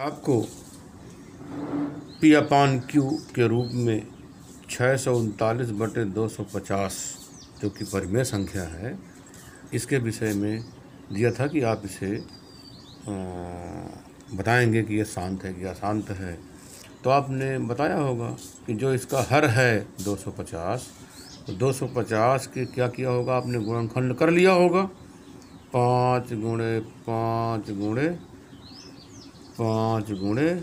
आपको पी अपान क्यू के रूप में 639/250 जो कि परिमेय संख्या है, इसके विषय में दिया था कि आप इसे बताएंगे कि ये शांत है कि अशांत है। तो आपने बताया होगा कि जो इसका हर है 250, तो 250 के क्या किया होगा, आपने गुणनखंड कर लिया होगा। 5 गुणे 5 गुणे 5 गुणे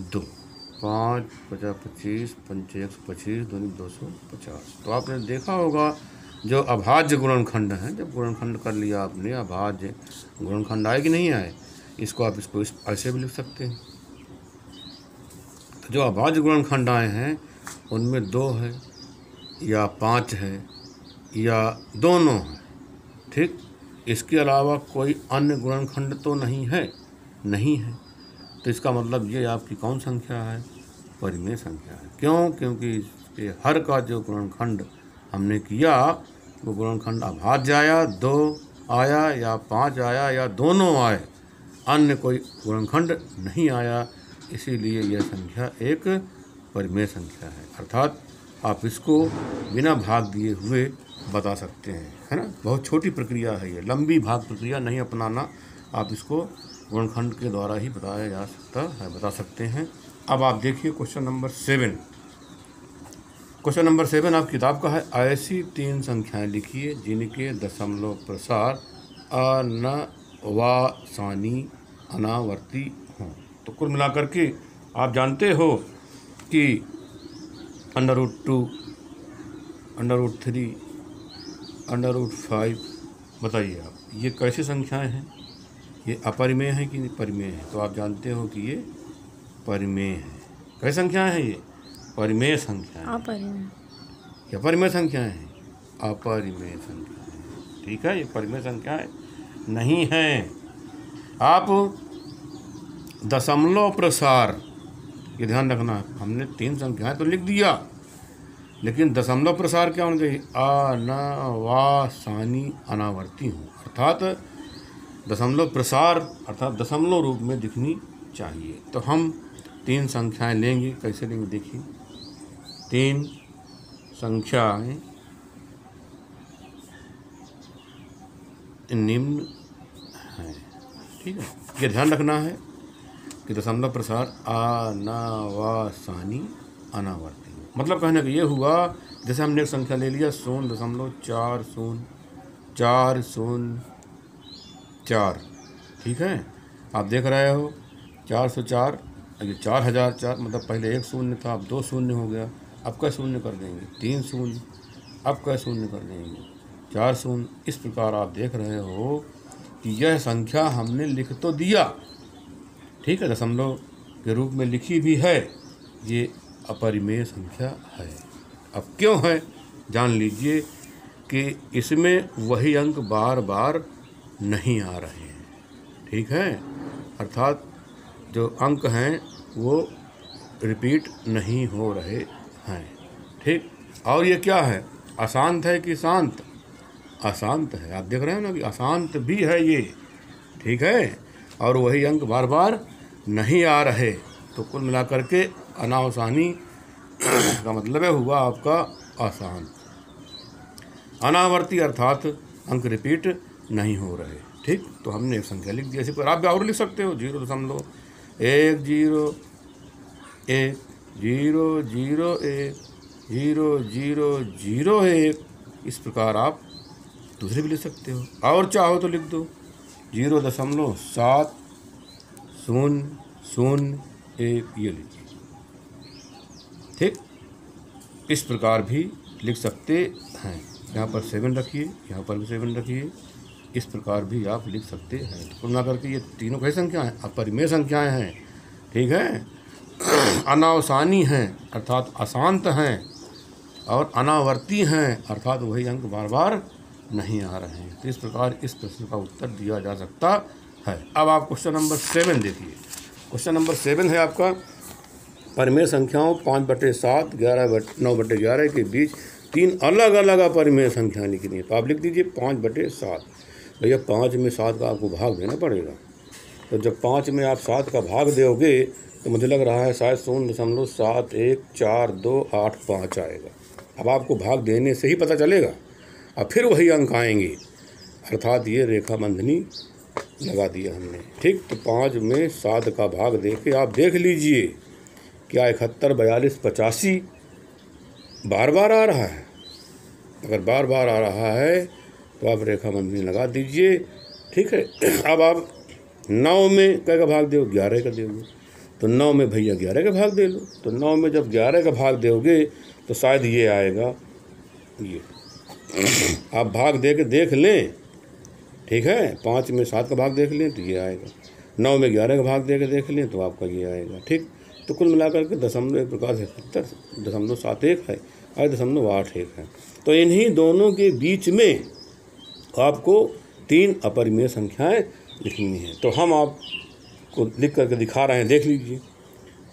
2, 5 50 25 5 125 दूनी 250। तो आपने देखा होगा जो अभाज्य गुणनखंड है, जब गुणनखंड कर लिया आपने, अभाज्य गुणनखंड आए कि नहीं आए, इसको आप इसको ऐसे भी लिख सकते हैं। तो जो अभाज्य गुणनखंड आए हैं उनमें 2 है या 5 है या दोनों है, ठीक। इसके अलावा कोई अन्य गुणनखंड तो नहीं है, नहीं है। तो इसका मतलब ये आपकी कौन संख्या है, परिमेय संख्या है। क्यों? क्योंकि इसके हर का जो गुणनखंड हमने किया वो गुणनखंड अभाज्य आया, 2 आया या 5 आया या दोनों आए, अन्य कोई गुणनखंड नहीं आया, इसीलिए यह संख्या एक परिमेय संख्या है। अर्थात आप इसको बिना भाग दिए हुए बता सकते हैं, है ना। बहुत छोटी प्रक्रिया है ये, लंबी भाग प्रक्रिया नहीं अपनाना, आप इसको गुणनखंड के द्वारा ही बताया जा सकता है, बता सकते हैं। अब आप देखिए क्वेश्चन नंबर 7। क्वेश्चन नंबर 7 आप किताब का है। ऐसी 3 संख्याएं लिखिए जिनके दशमलव प्रसार अनवासानी अनावर्ती हों। तो कुल मिलाकर के आप जानते हो कि √2, √3, √5, बताइए आप ये कैसी संख्याएं हैं, ये अपरिमेय है कि परिमेय है। तो आप जानते हो कि ये परिमेय है। कैसी संख्याएं हैं ये? परिमेय संख्याएं। अपरिमेय। क्या परिमेय संख्याएं हैं? अपरिमेय संख्याएं, ठीक है। ये परिमेय संख्याएं नहीं हैं। आप दशमलव प्रसार, ये ध्यान रखना है, हमने 3 संख्याएं तो लिख दिया, लेकिन दशमलव प्रसार क्या होना चाहिए? अनवासानी अनावर्ती हूँ, अर्थात दशमलव प्रसार अर्थात दशमलव रूप में दिखनी चाहिए। तो हम 3 संख्याएं लेंगे। कैसे लेंगे? देखिए, 3 संख्याएं निम्न हैं, ठीक है। ये ध्यान रखना है कि दशमलव प्रसार अनवासानी अनावर्ती। मतलब कहने का ये हुआ, जैसे हमने एक संख्या ले लिया 0.404004, ठीक है। आप देख रहे हो 404, ये 4004, मतलब पहले 1 शून्य था, अब 2 शून्य हो गया। अब क्या शून्य कर देंगे? 3 शून्य। अब क्या शून्य कर देंगे? 4 शून्य। इस प्रकार आप देख रहे हो कि यह संख्या हमने लिख तो दिया, ठीक है, दशमलव के रूप में लिखी भी है, ये अपरिमेय संख्या है। अब क्यों है जान लीजिए कि इसमें वही अंक बार बार नहीं आ रहे हैं, ठीक है। अर्थात जो अंक हैं वो रिपीट नहीं हो रहे हैं, ठीक। और ये क्या है, अशांत है कि शांत? अशांत है। आप देख रहे हैं ना कि अशांत भी है ये, ठीक है। और वही अंक बार बार नहीं आ रहे। तो कुल मिलाकर के अनावसानी का मतलब है हुआ आपका अशांत। अनावर्ती अर्थात अंक रिपीट नहीं हो रहे, ठीक। तो हमने एक संख्या लिख दी। ऐसे पर आप भी और लिख सकते हो, 0.101 0.001 0.001। इस प्रकार आप दूसरे भी लिख सकते हो, और चाहो तो लिख दो 0.7001, ये लीजिए, ठीक। इस प्रकार भी लिख सकते हैं। यहाँ पर 7 रखिए, यहाँ पर भी 7 रखिए, इस प्रकार भी आप लिख सकते हैं। तो कुल मिलाकर के ये तीनों कैसी संख्याएं हैं? अपरिमेय संख्याएं हैं, ठीक है। अनावसानी हैं अर्थात अशांत हैं, और अनावर्ती हैं अर्थात वही अंक बार बार नहीं आ रहे हैं। तो इस प्रकार इस प्रश्न का उत्तर दिया जा सकता है। अब आप क्वेश्चन नंबर 7 देखिए। क्वेश्चन नंबर 7 है आपका, परिमेय संख्याओं 5/7, 9/11 के बीच 3 अलग अलग अपरिमेय संख्या लिखनी है। तो आप लिख दीजिए 5/7। भैया 5 में 7 का आपको भाग देना पड़ेगा, तो जब 5 में आप 7 का भाग दोगे तो मुझे लग रहा है शायद 0.714285 आएगा। अब आपको भाग देने से ही पता चलेगा, अब फिर वही अंक आएंगे, अर्थात ये रेखा बंधनी लगा दिया हमने। ठीक, तो 5 में 7 का भाग दे के आप देख लीजिए क्या 71, 42, 85 बार बार आ रहा है। अगर बार बार आ रहा है तो आप रेखा बंधनी लगा दीजिए। ठीक है, अब आप 9 में कै का भाग दो, 11 का दोगे, तो 9 में भैया 11 का भाग दे लो। तो 9 में जब 11 का भाग दोगे तो शायद ये आएगा, ये आप भाग दे के देख लें। ठीक है, 5 में 7 का भाग देख लें तो ये आएगा, 9 में 11 का भाग दे के देख लें तो आपका ये आएगा। ठीक, तो कुल मिलाकर के दशमलव एक प्रकार से 70.71 है और 0.81 है। तो इन्हीं दोनों के बीच में आपको 3 अपरिमेय संख्याएं लिखनी है। तो हम आपको लिख करके दिखा रहे हैं, देख लीजिए।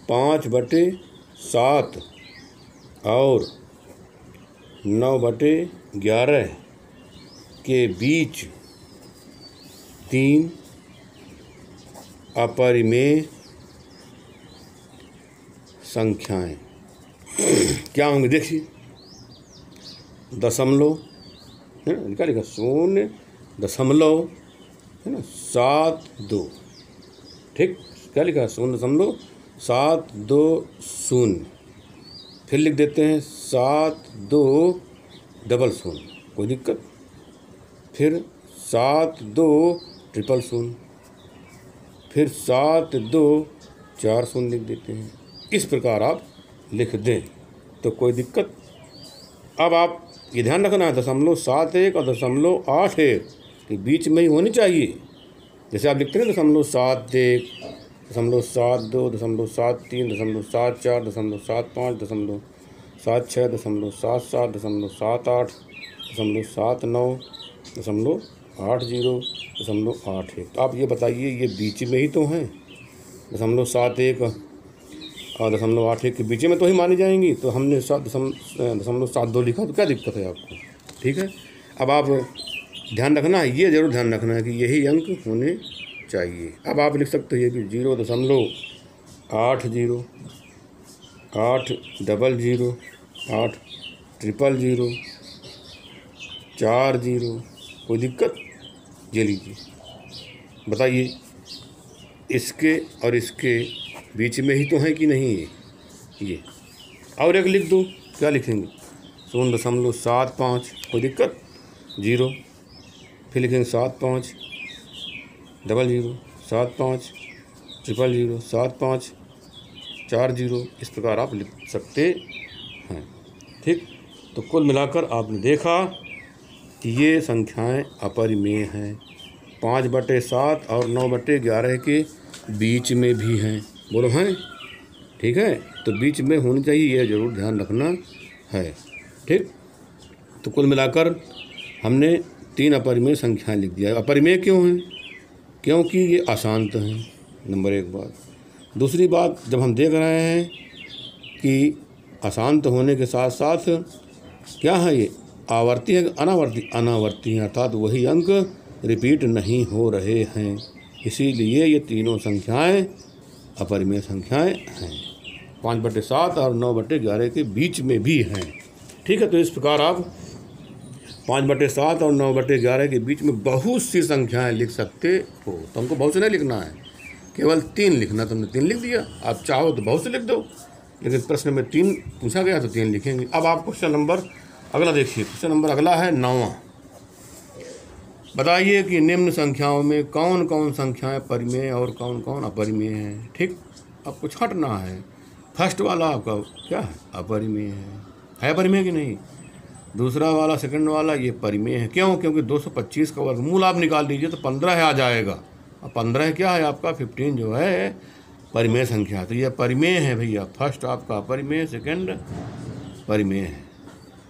5/7 और 9/11 के बीच 3 अपरिमेय संख्याएं क्या होंगी, देखिए। दशमलव है ना, क्या लिखा, 0.72 है ना, 72। ठीक, क्या लिखा, 0.720। फिर लिख देते हैं 7200, कोई दिक्कत। फिर 7200, फिर 7240 लिख देते हैं। इस प्रकार आप लिख दें तो कोई दिक्कत। अब आप ये ध्यान रखना है 0.71 और 0.81 के बीच में ही होनी चाहिए। जैसे आप लिखते हैं 0.71, 0.72, 0.73, 0.74, 0.75, 0.76, 0.77, 0.78, 0.79, 0.80, 0.81। तो आप ये बताइए, ये बीच में ही तो हैं। 0.71 और 0.81 के बीच में तो ही मानी जाएंगी। तो हमने 0.72 लिखा, तो क्या दिक्कत है आपको। ठीक है, अब आप ध्यान रखना है, ये ज़रूर ध्यान रखना है कि यही अंक होने चाहिए। अब आप लिख सकते हो ये भी 0.80, 800, 800, 800, 40, कोई दिक्कत। ये लीजिए, बताइए इसके और इसके बीच में ही तो है कि नहीं ये। और एक लिख दो, क्या लिखेंगे, 0.75, कोई दिक्कत, 0। फिर लिखेंगे 75, 00, 75, 000, 75, 40। इस प्रकार आप लिख सकते हैं। ठीक, तो कुल मिलाकर आपने देखा कि ये संख्याएं अपरिमेय हैं। 5/7 और 9/11 के बीच में भी हैं। बोलो हैं, ठीक है, तो बीच में होनी चाहिए, ये ज़रूर ध्यान रखना है। ठीक, तो कुल मिलाकर हमने 3 अपरिमेय संख्याएं लिख दिया। अपरिमेय क्यों हैं, क्योंकि ये अशांत हैं, नंबर 1 बात। दूसरी बात, जब हम देख रहे हैं कि अशांत होने के साथ साथ क्या है, ये आवर्ती है अनावर्ती, अनावर्ती है, अर्थात वही अंक रिपीट नहीं हो रहे हैं। इसीलिए ये तीनों संख्याएं अपरिमेय संख्याएं हैं। 5/7 और 9/11 के बीच में भी हैं। ठीक है, तो इस प्रकार आप 5/7 और 9/11 के बीच में बहुत सी संख्याएं लिख सकते हो। तो हमको बहुत से नहीं लिखना है, केवल 3 लिखना। तुमने 3 लिख दिया, आप चाहो तो बहुत से लिख दो, लेकिन प्रश्न में 3 पूछा गया तो 3 लिखेंगे। अब आप क्वेश्चन नंबर अगला देखिए। क्वेश्चन नंबर अगला है 9वां। बताइए कि निम्न संख्याओं में कौन कौन संख्याएं परिमेय और कौन कौन अपरिमेय हैं। ठीक, अब कुछ हटना है। फर्स्ट वाला आपका क्या है, अपरिमेय है परिमेय कि नहीं। दूसरा वाला, सेकंड वाला, ये परिमेय है। क्यों, क्योंकि 225 का वर्गमूल आप निकाल लीजिए तो 15 आ जाएगा। अब 15 क्या है आपका, 15 जो है परिमेय संख्या। तो ये परिमेय है भैया। फर्स्ट आपका अपरिमेय, सेकंड परिमेय है।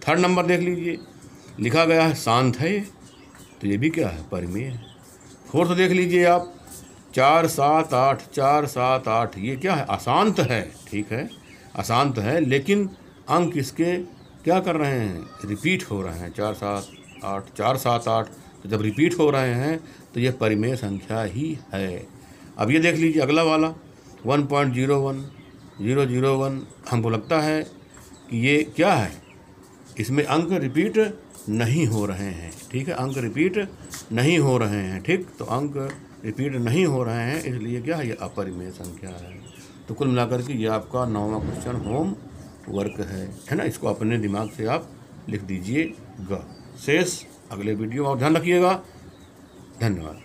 थर्ड नंबर देख लीजिए, लिखा गया है शांत है, तो ये भी क्या है, परिमेय है। फोर्थ देख लीजिए आप, 4, 7, 8, 4, 7, 8, ये क्या है, अशांत है। ठीक है, अशांत है, लेकिन अंक इसके क्या कर रहे हैं, रिपीट हो रहे हैं। 4, 7, 8, 4, 7, 8, तो जब रिपीट हो रहे हैं तो ये परिमेय संख्या ही है। अब ये देख लीजिए अगला वाला 1.01001 हमको लगता है कि ये क्या है, इसमें अंक रिपीट नहीं हो रहे हैं। ठीक है, अंक रिपीट नहीं हो रहे हैं। ठीक, तो अंक रिपीट नहीं हो रहे हैं, इसलिए क्या है, ये अपरिमेय संख्या है। तो कुल मिलाकर के ये आपका 9वां क्वेश्चन होम वर्क है ना। इसको अपने दिमाग से आप लिख दीजिएगा। शेष अगले वीडियो में, और ध्यान रखिएगा। धन्यवाद।